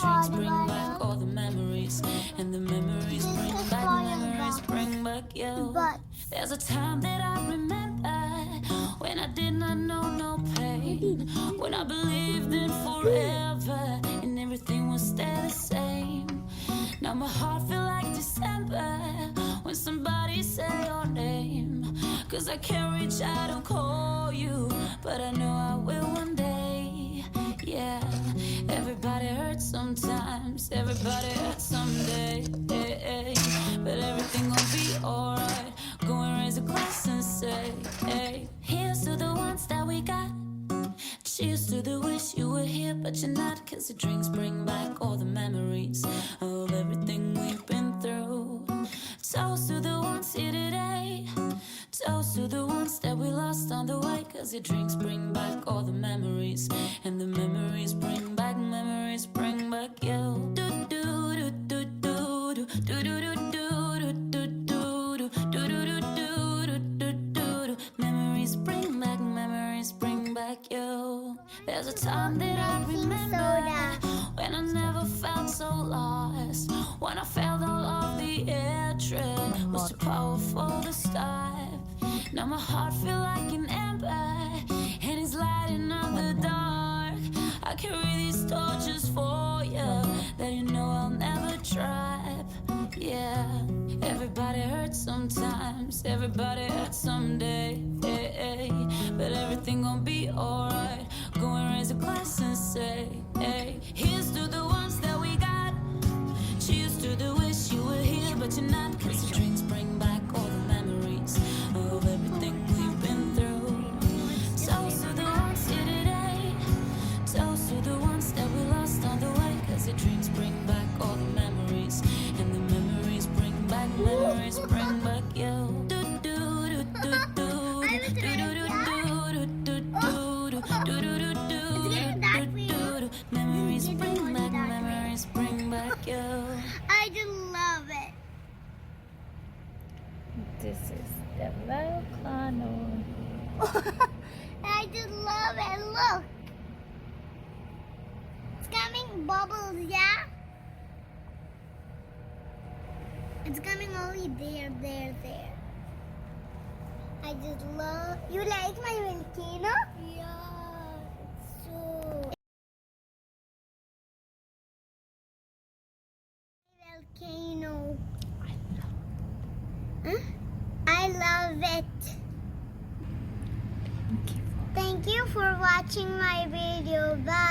drinks bring back all the memories, and the memories bring back you. There's a time that I remember when I did not know no pain, when I believed in forever and everything would stay the same. Now my heart feel like December when somebody say your name, 'cause I can't reach out and call you, but I know I will one day. Yeah, everybody hurts sometimes, everybody hurts someday, but everything gon' be alright. Go and raise a glass and say, hey, here's to the ones that we got. Cheers to the wish you were here, but you're not, 'cause the drinks bring back all the memories of everything we've been through. Toast to the ones here today, toast to the ones that we lost on the way, 'cause the drinks bring back all the memories, and the memories bring back you. Do do do do do do do do do do do do do do do. Memories bring back you. There's a time that I remember when I never felt so lost, when I felt all of the air trip was too powerful to stop. Now my heart feel like an ember and it's lighting up the dark. I carry these torches for you that you know I'll never drop. Yeah, everybody hurts sometimes, everybody hurts someday, but everything gon' be alright. Go and raise a glass and say, hey, here's to the ones that we got. Cheers to the wish you were here, but you're not, 'cause the drinks bring back all the memories of everything we've been through. Toast to the ones here today, toast to the ones that we lost on the way, 'cause the drinks bring back all the memories, and the memories bring back you. Do do do do do do do do do do do do. Memories bring back you. I just love it. This is the volcano. I just love it. Look. It's coming bubbles, yeah? It's coming only there. I just love. You like my volcano? Yeah, it's so. Volcano. I love it. Thank you for watching my video. Bye.